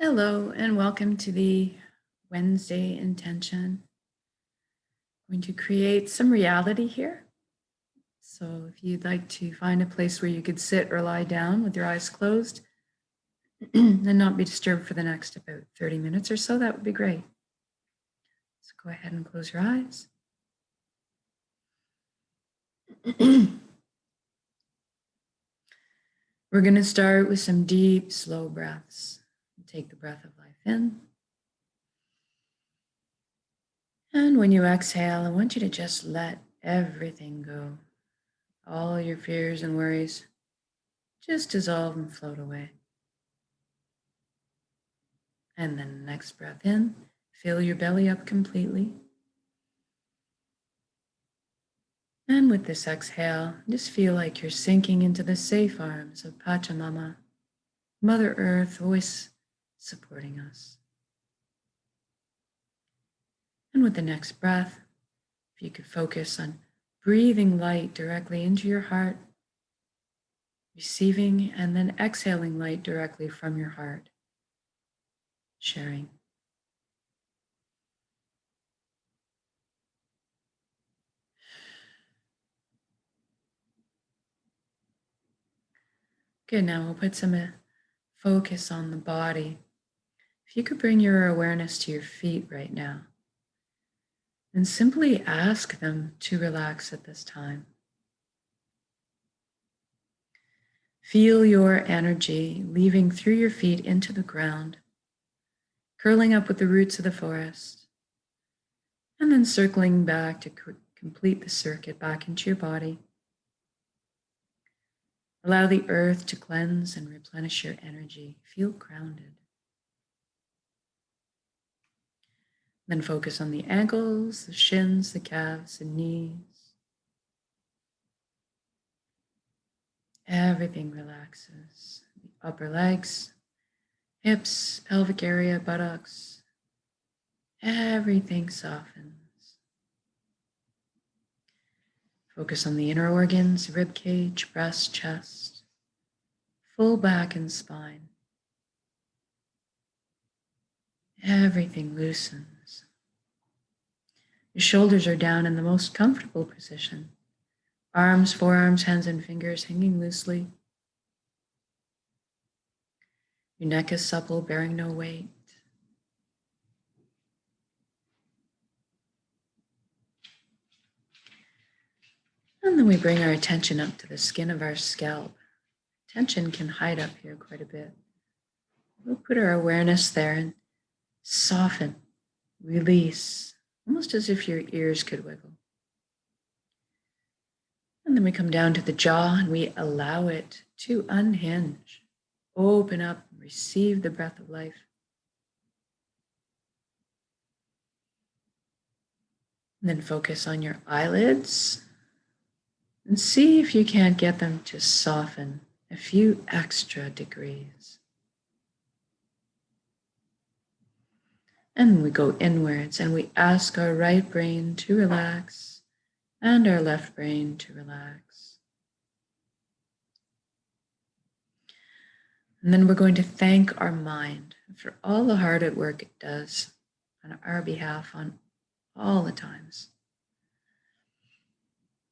Hello and welcome to the Wednesday intention. I'm going to create some reality here. So if you'd like to find a place where you could sit or lie down with your eyes closed and not be disturbed for the next about 30 minutes or so, that would be great. So go ahead and close your eyes. We're going to start with some deep, slow breaths. Take the breath of life in. And when you exhale, I want you to just let everything go. All your fears and worries just dissolve and float away. And then next breath in, fill your belly up completely. And with this exhale, just feel like you're sinking into the safe arms of Pachamama, Mother Earth, always supporting us. And with the next breath, if you could focus on breathing light directly into your heart, receiving and then exhaling light directly from your heart, sharing. Good, now we'll put some focus on the body. If you could bring your awareness to your feet right now and simply ask them to relax at this time. Feel your energy leaving through your feet into the ground, curling up with the roots of the forest, and then circling back to complete the circuit back into your body. Allow the earth to cleanse and replenish your energy. Feel grounded. Then focus on the ankles, the shins, the calves, and knees. Everything relaxes. The upper legs, hips, pelvic area, buttocks. Everything softens. Focus on the inner organs, rib cage, breast, chest, full back and spine. Everything loosens. Your shoulders are down in the most comfortable position. Arms, forearms, hands, and fingers hanging loosely. Your neck is supple, bearing no weight. And then we bring our attention up to the skin of our scalp. Tension can hide up here quite a bit. We'll put our awareness there and soften, release, almost as if your ears could wiggle. And then we come down to the jaw and we allow it to unhinge, open up, receive the breath of life. And then focus on your eyelids and see if you can't get them to soften a few extra degrees. And we go inwards and we ask our right brain to relax and our left brain to relax. And then we're going to thank our mind for all the hard work it does on our behalf on all the times.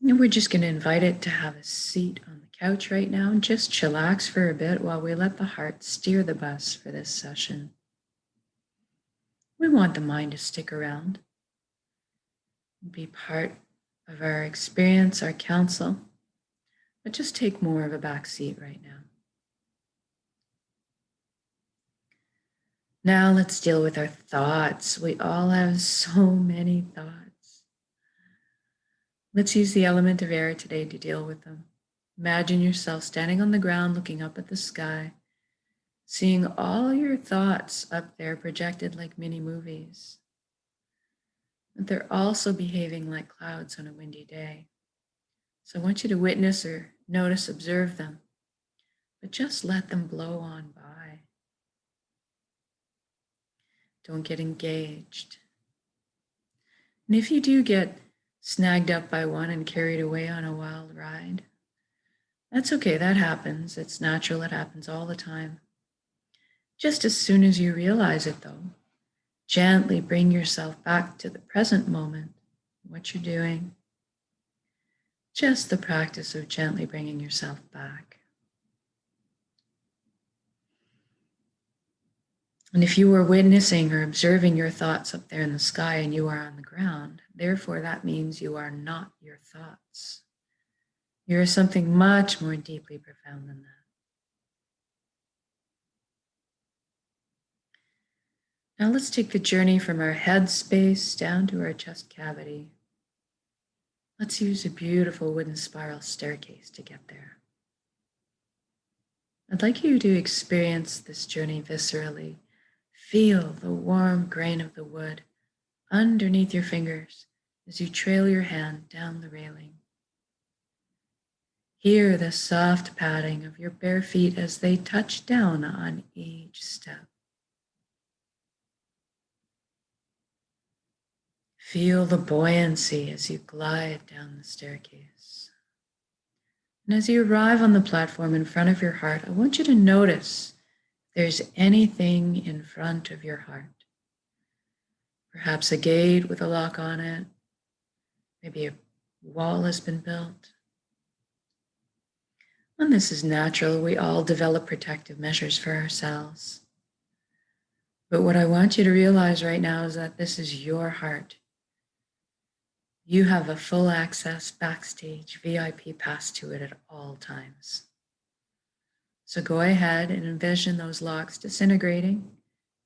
And we're just going to invite it to have a seat on the couch right now and just chillax for a bit while we let the heart steer the bus for this session. We want the mind to stick around and be part of our experience, our counsel, but just take more of a back seat right now. Now let's deal with our thoughts. We all have so many thoughts. Let's use the element of air today to deal with them. Imagine yourself standing on the ground looking up at the sky, seeing all your thoughts up there projected like mini movies. But they're also behaving like clouds on a windy day. So I want you to witness or notice, observe them, but just let them blow on by. Don't get engaged. And if you do get snagged up by one and carried away on a wild ride, that's okay, that happens. It's natural, it happens all the time. Just as soon as you realize it, though, gently bring yourself back to the present moment, what you're doing. Just the practice of gently bringing yourself back. And if you were witnessing or observing your thoughts up there in the sky and you are on the ground, therefore that means you are not your thoughts. You're something much more deeply profound than that. Now let's take the journey from our head space down to our chest cavity. Let's use a beautiful wooden spiral staircase to get there. I'd like you to experience this journey viscerally. Feel the warm grain of the wood underneath your fingers as you trail your hand down the railing. Hear the soft padding of your bare feet as they touch down on each step. Feel the buoyancy as you glide down the staircase. And as you arrive on the platform in front of your heart, I want you to notice if there's anything in front of your heart. Perhaps a gate with a lock on it. Maybe a wall has been built. And this is natural. We all develop protective measures for ourselves. But what I want you to realize right now is that this is your heart. You have a full access backstage VIP pass to it at all times. So go ahead and envision those locks disintegrating,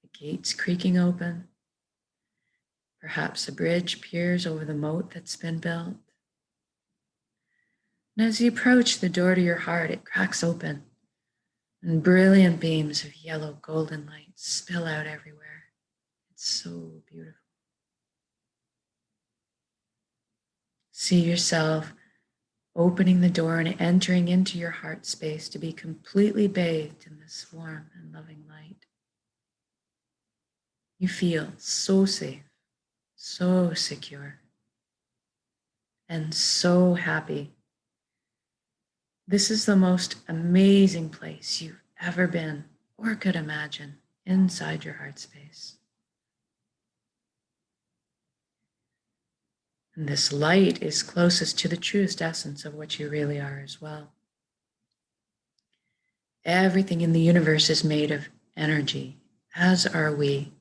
the gates creaking open. Perhaps a bridge peers over the moat that's been built. And as you approach the door to your heart, it cracks open and brilliant beams of yellow golden light spill out everywhere. It's so beautiful. See yourself opening the door and entering into your heart space to be completely bathed in this warm and loving light. You feel so safe, so secure, and so happy. This is the most amazing place you've ever been or could imagine inside your heart space. And this light is closest to the truest essence of what you really are as well. Everything in the universe is made of energy, as are we.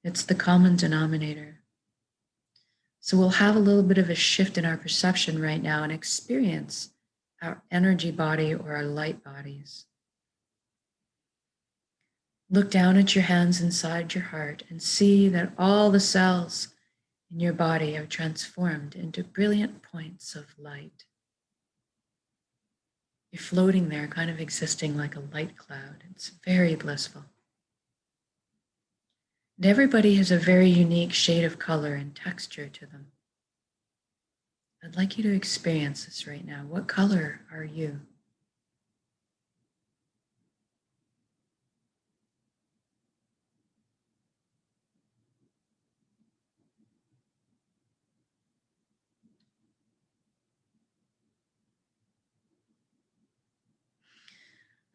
It's the common denominator. So we'll have a little bit of a shift in our perception right now and experience our energy body or our light bodies. Look down at your hands inside your heart and see that all the cells in your body are transformed into brilliant points of light. You're floating there, kind of existing like a light cloud. It's very blissful. And everybody has a very unique shade of color and texture to them. I'd like you to experience this right now. What color are you?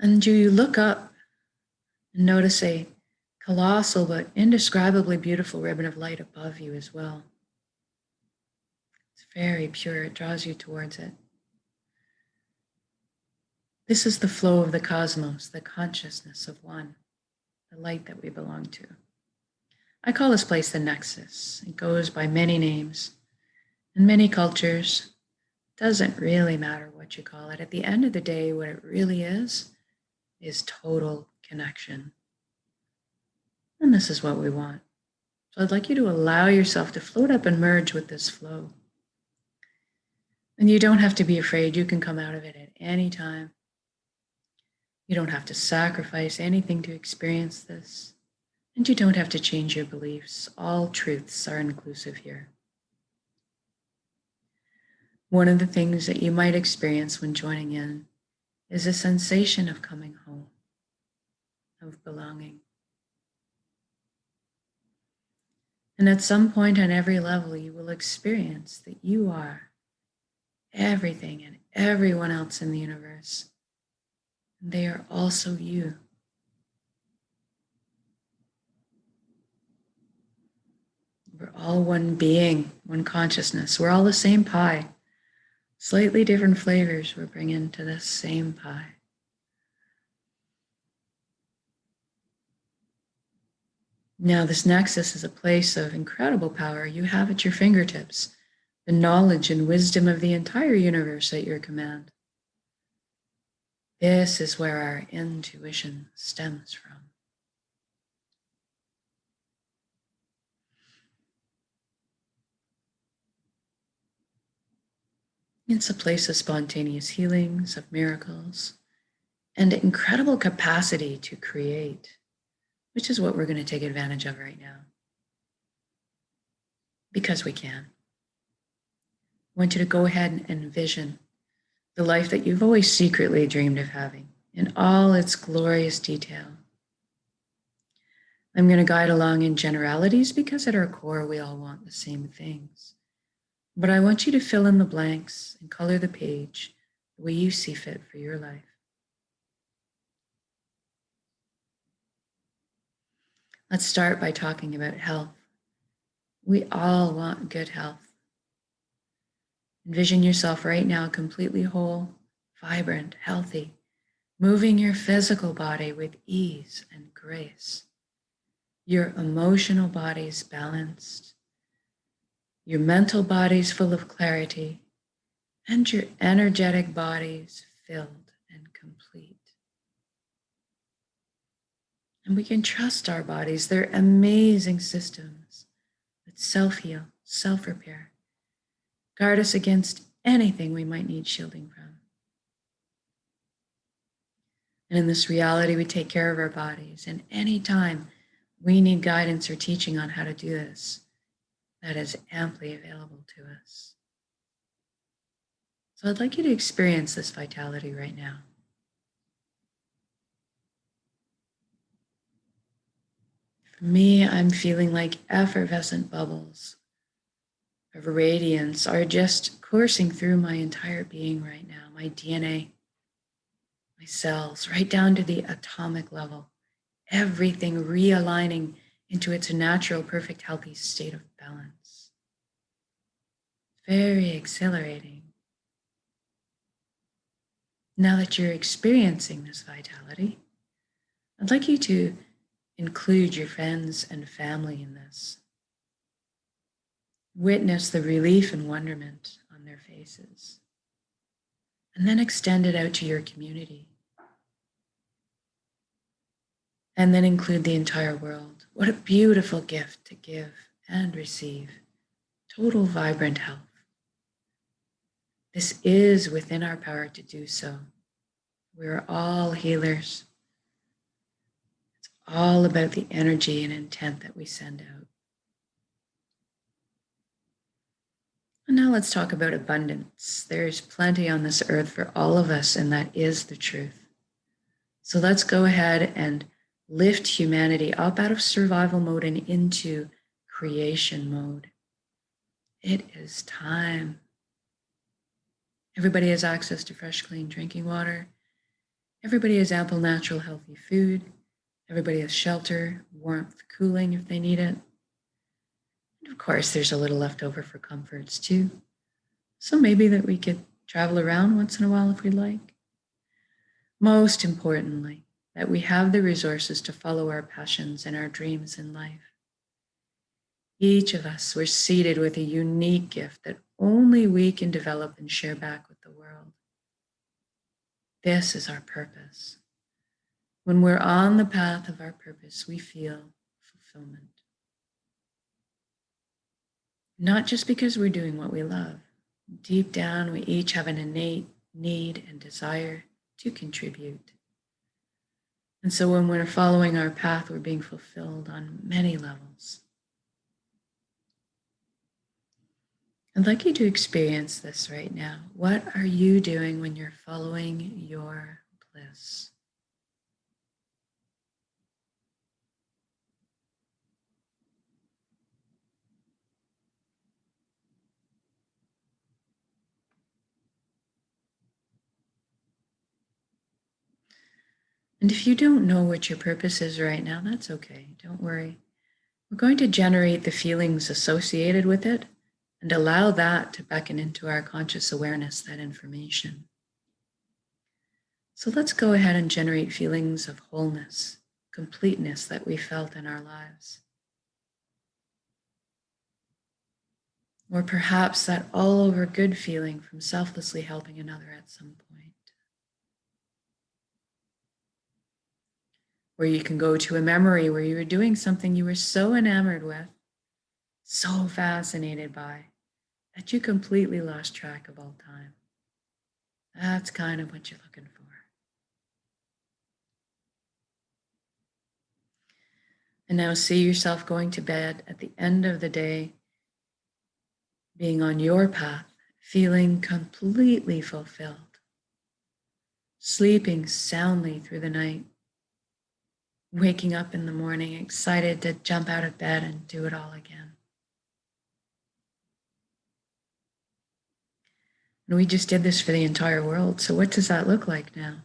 And you look up and notice a colossal but indescribably beautiful ribbon of light above you as well. It's very pure. It draws you towards it. This is the flow of the cosmos, the consciousness of one, the light that we belong to. I call this place the Nexus. It goes by many names. In many cultures, it doesn't really matter what you call it. At the end of the day, what it really is total connection. And this is what we want. So I'd like you to allow yourself to float up and merge with this flow. And you don't have to be afraid. You can come out of it at any time. You don't have to sacrifice anything to experience this. And you don't have to change your beliefs. All truths are inclusive here. One of the things that you might experience when joining in is a sensation of coming home, of belonging. And at some point on every level, you will experience that you are everything and everyone else in the universe. And they are also you. We're all one being, one consciousness. We're all the same pie. Slightly different flavors we're bringing to this same pie. Now, this nexus is a place of incredible power. You have at your fingertips the knowledge and wisdom of the entire universe at your command. This is where our intuition stems from. It's a place of spontaneous healings, of miracles, and incredible capacity to create, which is what we're going to take advantage of right now. Because we can. I want you to go ahead and envision the life that you've always secretly dreamed of having in all its glorious detail. I'm going to guide along in generalities because at our core, we all want the same things. But I want you to fill in the blanks and color the page the way you see fit for your life. Let's start by talking about health. We all want good health. Envision yourself right now completely whole, vibrant, healthy, moving your physical body with ease and grace. Your emotional body's balanced, your mental body's full of clarity, and your energetic body's filled and complete. And we can trust our bodies. They're amazing systems that self-heal, self-repair, guard us against anything we might need shielding from. And in this reality, we take care of our bodies. And anytime we need guidance or teaching on how to do this, that is amply available to us. So I'd like you to experience this vitality right now. For me, I'm feeling like effervescent bubbles of radiance are just coursing through my entire being right now, my DNA, my cells, right down to the atomic level, everything realigning into its natural, perfect, healthy state of balance. Very exhilarating. Now that you're experiencing this vitality, I'd like you to include your friends and family in this. Witness the relief and wonderment on their faces. And then extend it out to your community. And then include the entire world. What a beautiful gift to give and receive. Total vibrant health. This is within our power to do so. We're all healers. It's all about the energy and intent that we send out. And now let's talk about abundance. There's plenty on this earth for all of us, and that is the truth. So let's go ahead and lift humanity up out of survival mode and into creation mode. It is time. Everybody has access to fresh, clean drinking water. Everybody has ample, natural, healthy food. Everybody has shelter, warmth, cooling if they need it. And of course, there's a little left over for comforts too. So maybe that we could travel around once in a while if we'd like. Most importantly, that we have the resources to follow our passions and our dreams in life. Each of us, we're seated with a unique gift that only we can develop and share back with the world. This is our purpose. When we're on the path of our purpose, we feel fulfillment. Not just because we're doing what we love. Deep down, we each have an innate need and desire to contribute. And so when we're following our path, we're being fulfilled on many levels. I'd like you to experience this right now. What are you doing when you're following your bliss? And if you don't know what your purpose is right now, that's okay. Don't worry. We're going to generate the feelings associated with it and allow that to beckon into our conscious awareness, that information. So let's go ahead and generate feelings of wholeness, completeness that we felt in our lives. Or perhaps that all over good feeling from selflessly helping another at some point. Or you can go to a memory where you were doing something you were so enamored with, so fascinated by, that you completely lost track of all time. That's kind of what you're looking for. And now see yourself going to bed at the end of the day, being on your path, feeling completely fulfilled, sleeping soundly through the night, waking up in the morning excited to jump out of bed and do it all again. And we just did this for the entire world. So what does that look like now?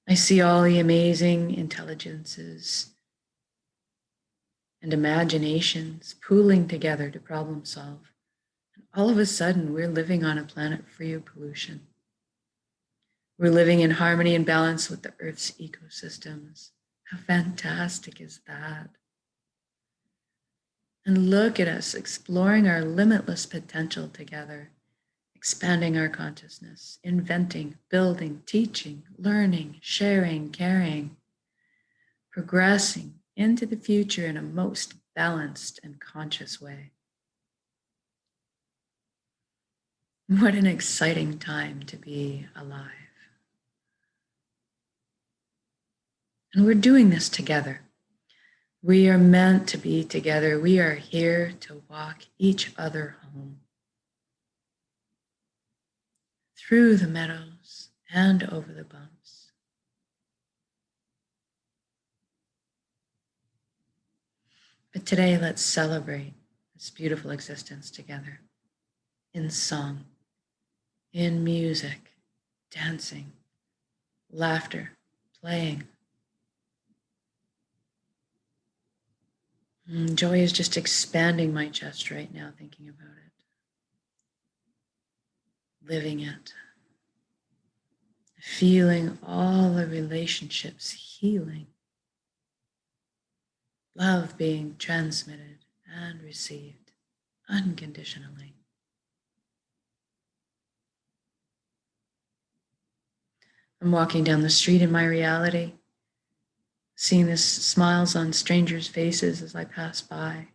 I see all the amazing intelligences and imaginations pooling together to problem solve. And all of a sudden, we're living on a planet free of pollution. We're living in harmony and balance with the Earth's ecosystems. How fantastic is that? And look at us exploring our limitless potential together, expanding our consciousness, inventing, building, teaching, learning, sharing, caring, progressing into the future in a most balanced and conscious way. What an exciting time to be alive. And we're doing this together. We are meant to be together. We are here to walk each other home. Through the meadows and over the bumps. But today, let's celebrate this beautiful existence together in song, in music, dancing, laughter, playing. Joy is just expanding my chest right now, thinking about it, living it, feeling all the relationships healing, love being transmitted and received unconditionally. I'm walking down the street in my reality, seeing the smiles on strangers' faces as I pass by,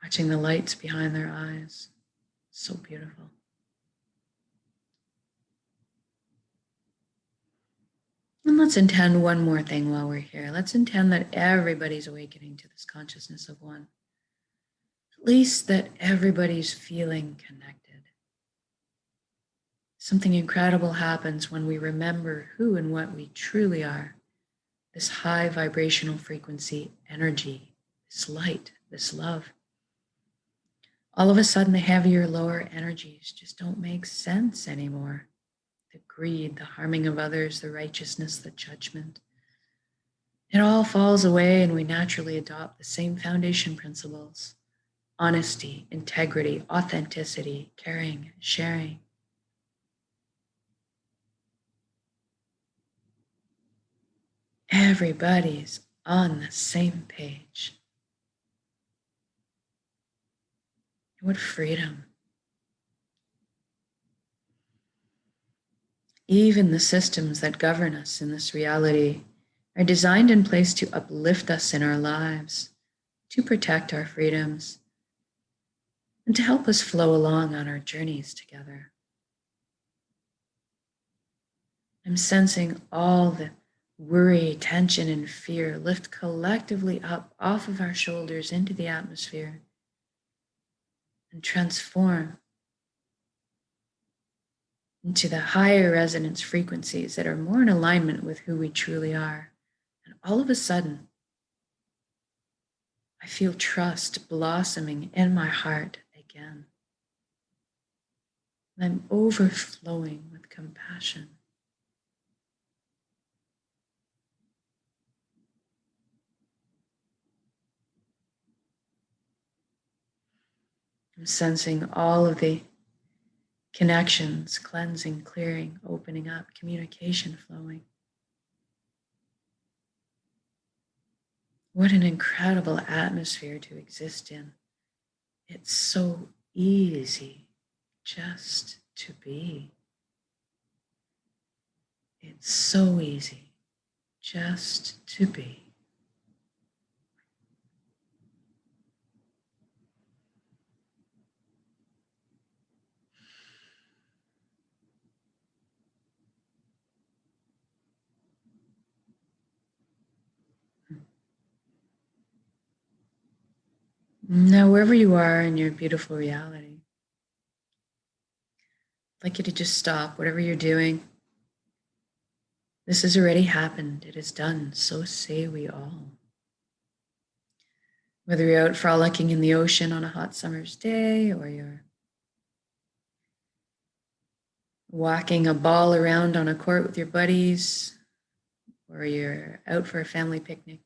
watching the lights behind their eyes. So beautiful. And let's intend one more thing while we're here. Let's intend that everybody's awakening to this consciousness of one. At least that everybody's feeling connected. Something incredible happens when we remember who and what we truly are. This high vibrational frequency energy, this light, this love. All of a sudden, the heavier, lower energies just don't make sense anymore. The greed, the harming of others, the righteousness, the judgment. It all falls away and we naturally adopt the same foundation principles: honesty, integrity, authenticity, caring, sharing. Everybody's on the same page. What freedom. Even the systems that govern us in this reality are designed in place to uplift us in our lives, to protect our freedoms, and to help us flow along on our journeys together. I'm sensing all the worry, tension, and fear lift collectively up off of our shoulders into the atmosphere and transform into the higher resonance frequencies that are more in alignment with who we truly are. And all of a sudden, I feel trust blossoming in my heart again. And I'm overflowing with compassion. I'm sensing all of the connections, cleansing, clearing, opening up, communication flowing. What an incredible atmosphere to exist in. It's so easy just to be. It's so easy just to be. Now, wherever you are in your beautiful reality, I'd like you to just stop whatever you're doing. This has already happened. It is done. So say we all. Whether you're out frolicking in the ocean on a hot summer's day, or you're whacking a ball around on a court with your buddies, or you're out for a family picnic,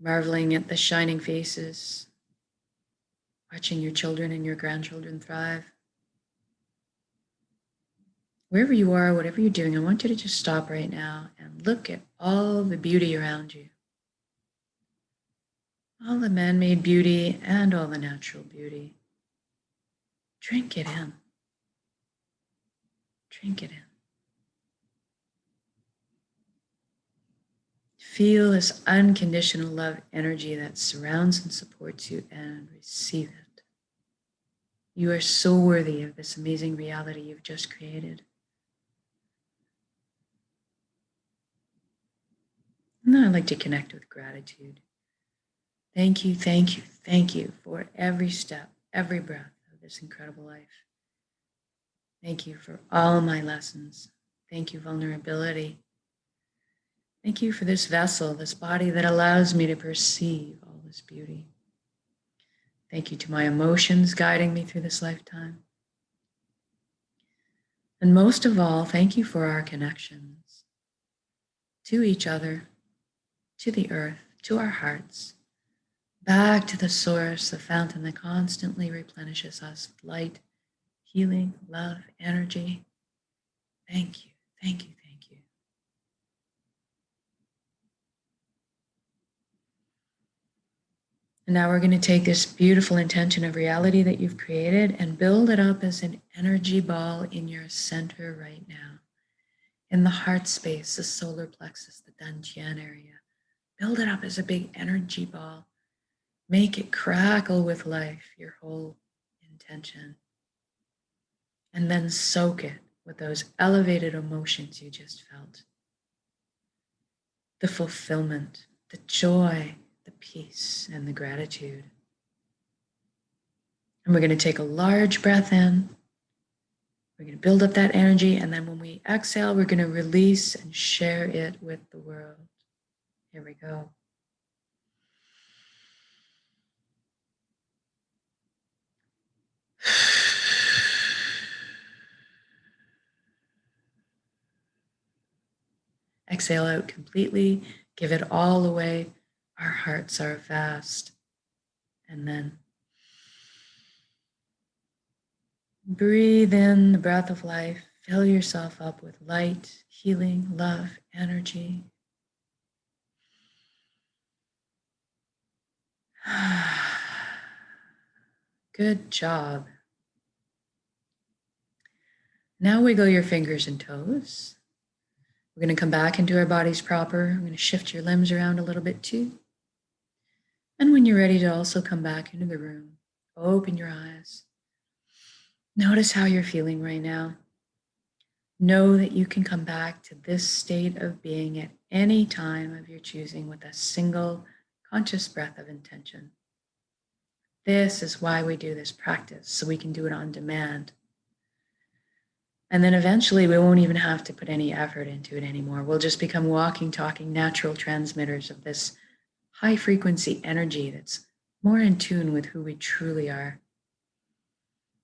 marveling at the shining faces, watching your children and your grandchildren thrive. Wherever you are, whatever you're doing, I want you to just stop right now and look at all the beauty around you. All the man-made beauty and all the natural beauty. Drink it in. Drink it in. Feel this unconditional love energy that surrounds and supports you, and receive it. You are so worthy of this amazing reality you've just created. And then I'd like to connect with gratitude. Thank you, thank you, thank you for every step, every breath of this incredible life. Thank you for all my lessons. Thank you, vulnerability. Thank you for this vessel, this body that allows me to perceive all this beauty. Thank you to my emotions guiding me through this lifetime. And most of all, thank you for our connections to each other, to the earth, to our hearts, back to the source, the fountain that constantly replenishes us with light, healing, love, energy. Thank you, thank you, thank you. And now we're going to take this beautiful intention of reality that you've created and build it up as an energy ball in your center right now. In the heart space, the solar plexus, the Dantian area. Build it up as a big energy ball. Make it crackle with life, your whole intention. And then soak it with those elevated emotions you just felt. The fulfillment, the joy, the peace, and the gratitude. And we're going to take a large breath in. We're going to build up that energy. And then when we exhale, we're going to release and share it with the world. Here we go. Exhale out completely. Give it all away. Our hearts are vast. And then breathe in the breath of life. Fill yourself up with light, healing, love, energy. Good job. Now wiggle your fingers and toes. We're going to come back into our bodies proper. I'm going to shift your limbs around a little bit too. And when you're ready to also come back into the room, open your eyes. Notice how you're feeling right now. Know that you can come back to this state of being at any time of your choosing with a single conscious breath of intention. This is why we do this practice, so we can do it on demand. And then eventually we won't even have to put any effort into it anymore. We'll just become walking, talking, natural transmitters of this high frequency energy that's more in tune with who we truly are,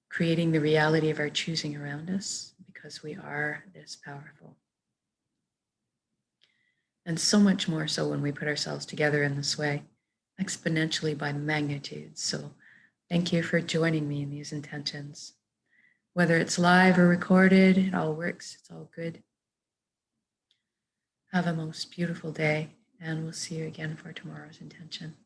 creating the reality of our choosing around us because we are this powerful. And so much more so when we put ourselves together in this way, exponentially by magnitude. So Thank you for joining me in these intentions. Whether it's live or recorded, it all works. It's all good. Have a most beautiful day, and we'll see you again for tomorrow's intention.